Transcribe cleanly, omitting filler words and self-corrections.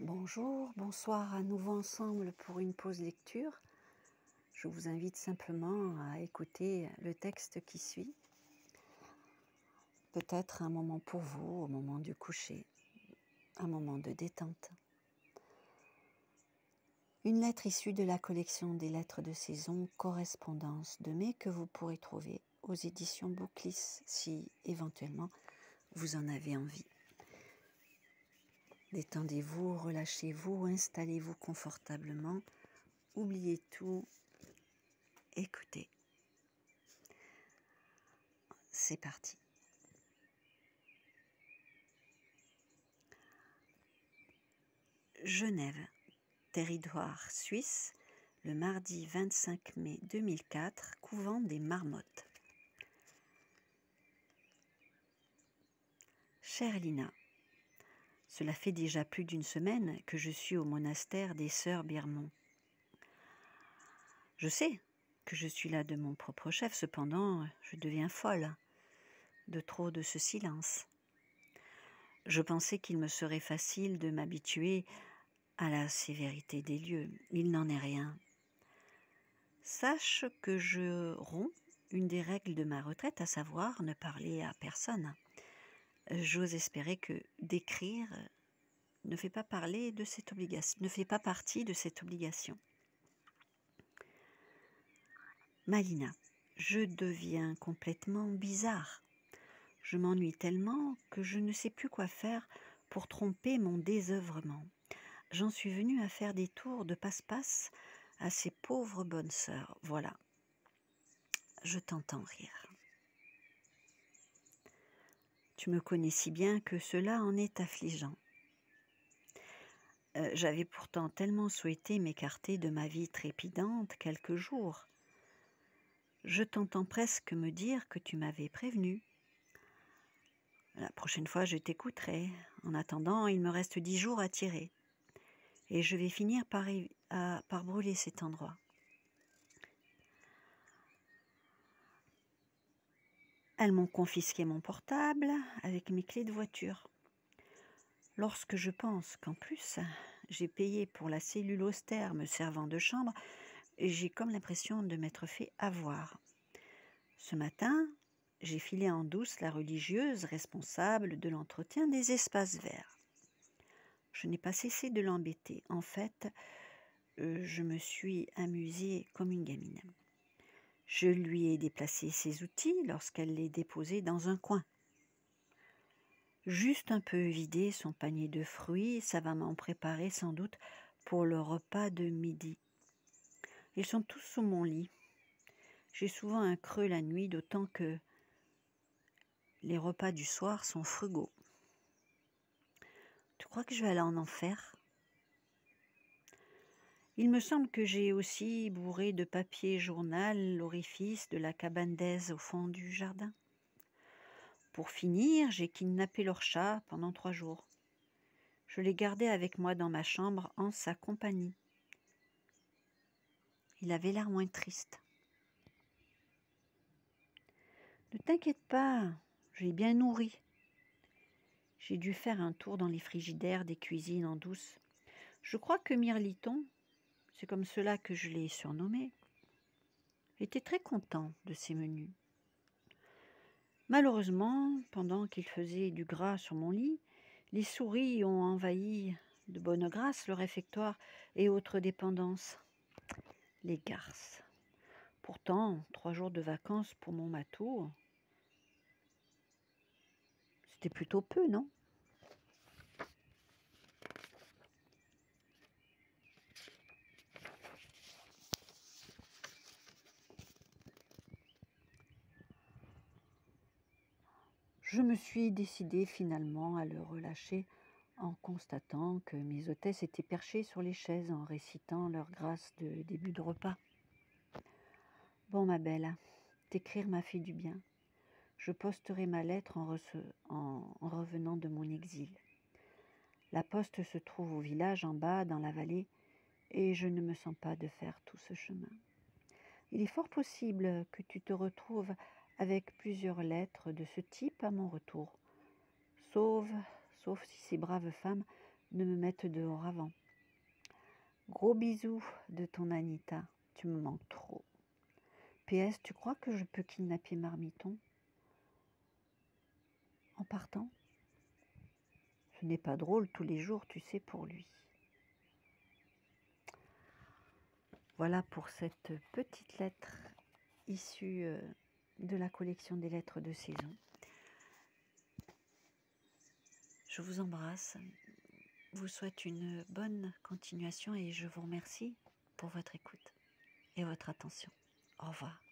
Bonjour, bonsoir à nouveau ensemble pour une pause lecture. Je vous invite simplement à écouter le texte qui suit. Peut-être un moment pour vous, au moment du coucher, un moment de détente. Une lettre issue de la collection des lettres de saison Correspondance de mai que vous pourrez trouver aux éditions Bouclis si éventuellement vous en avez envie. Détendez-vous, relâchez-vous, installez-vous confortablement, oubliez tout, écoutez. C'est parti. Genève, territoire suisse, le mardi 25 mai 2004, couvent des Marmottes. Chère Lina, cela fait déjà plus d'une semaine que je suis au monastère des Sœurs Birmont. Je sais que je suis là de mon propre chef, cependant je deviens folle de trop de ce silence. Je pensais qu'il me serait facile de m'habituer à la sévérité des lieux. Il n'en est rien. Sache que je romps une des règles de ma retraite, à savoir ne parler à personne. J'ose espérer que d'écrire ne fait pas partie de cette obligation. Malina, je deviens complètement bizarre. Je m'ennuie tellement que je ne sais plus quoi faire pour tromper mon désœuvrement. J'en suis venue à faire des tours de passe-passe à ces pauvres bonnes sœurs. Voilà, je t'entends rire. Tu me connais si bien que cela en est affligeant. J'avais pourtant tellement souhaité m'écarter de ma vie trépidante quelques jours. Je t'entends presque me dire que tu m'avais prévenu. La prochaine fois, je t'écouterai. En attendant, il me reste 10 jours à tirer. Et je vais finir par brûler cet endroit. Elles m'ont confisqué mon portable avec mes clés de voiture. Lorsque je pense qu'en plus, j'ai payé pour la cellule austère me servant de chambre, j'ai comme l'impression de m'être fait avoir. Ce matin, j'ai filé en douce la religieuse responsable de l'entretien des espaces verts. Je n'ai pas cessé de l'embêter. En fait, je me suis amusée comme une gamine. Je lui ai déplacé ses outils lorsqu'elle les déposait dans un coin. Juste un peu vidé son panier de fruits, savamment préparé sans doute pour le repas de midi. Ils sont tous sous mon lit. J'ai souvent un creux la nuit, d'autant que les repas du soir sont frugaux. Tu crois que je vais aller en enfer ? Il me semble que j'ai aussi bourré de papier journal l'orifice de la cabane d'aise au fond du jardin. Pour finir, j'ai kidnappé leur chat pendant 3 jours. Je l'ai gardé avec moi dans ma chambre en sa compagnie. Il avait l'air moins triste. Ne t'inquiète pas, j'ai bien nourri. J'ai dû faire un tour dans les frigidaires des cuisines en douce. Je crois que Mirliton, c'est comme cela que je l'ai surnommé, était très content de ses menus. Malheureusement, pendant qu'il faisait du gras sur mon lit, les souris ont envahi de bonne grâce le réfectoire et autres dépendances. Les garces. Pourtant, 3 jours de vacances pour mon matou, c'était plutôt peu, non ? Je me suis décidée finalement à le relâcher en constatant que mes hôtesses étaient perchées sur les chaises en récitant leur grâce de début de repas. Bon, ma belle, t'écrire m'a fait du bien. Je posterai ma lettre en revenant de mon exil. La poste se trouve au village en bas, dans la vallée, et je ne me sens pas de faire tout ce chemin. Il est fort possible que tu te retrouves avec plusieurs lettres de ce type à mon retour, sauf si ces braves femmes ne me mette dehors avant. Gros bisous de ton Anita, tu me manques trop. PS, tu crois que je peux kidnapper Marmiton en partant? Ce n'est pas drôle tous les jours, tu sais, pour lui. Voilà pour cette petite lettre issue de la collection des lettres de saison. Je vous embrasse, vous souhaite une bonne continuation et je vous remercie pour votre écoute et votre attention. Au revoir.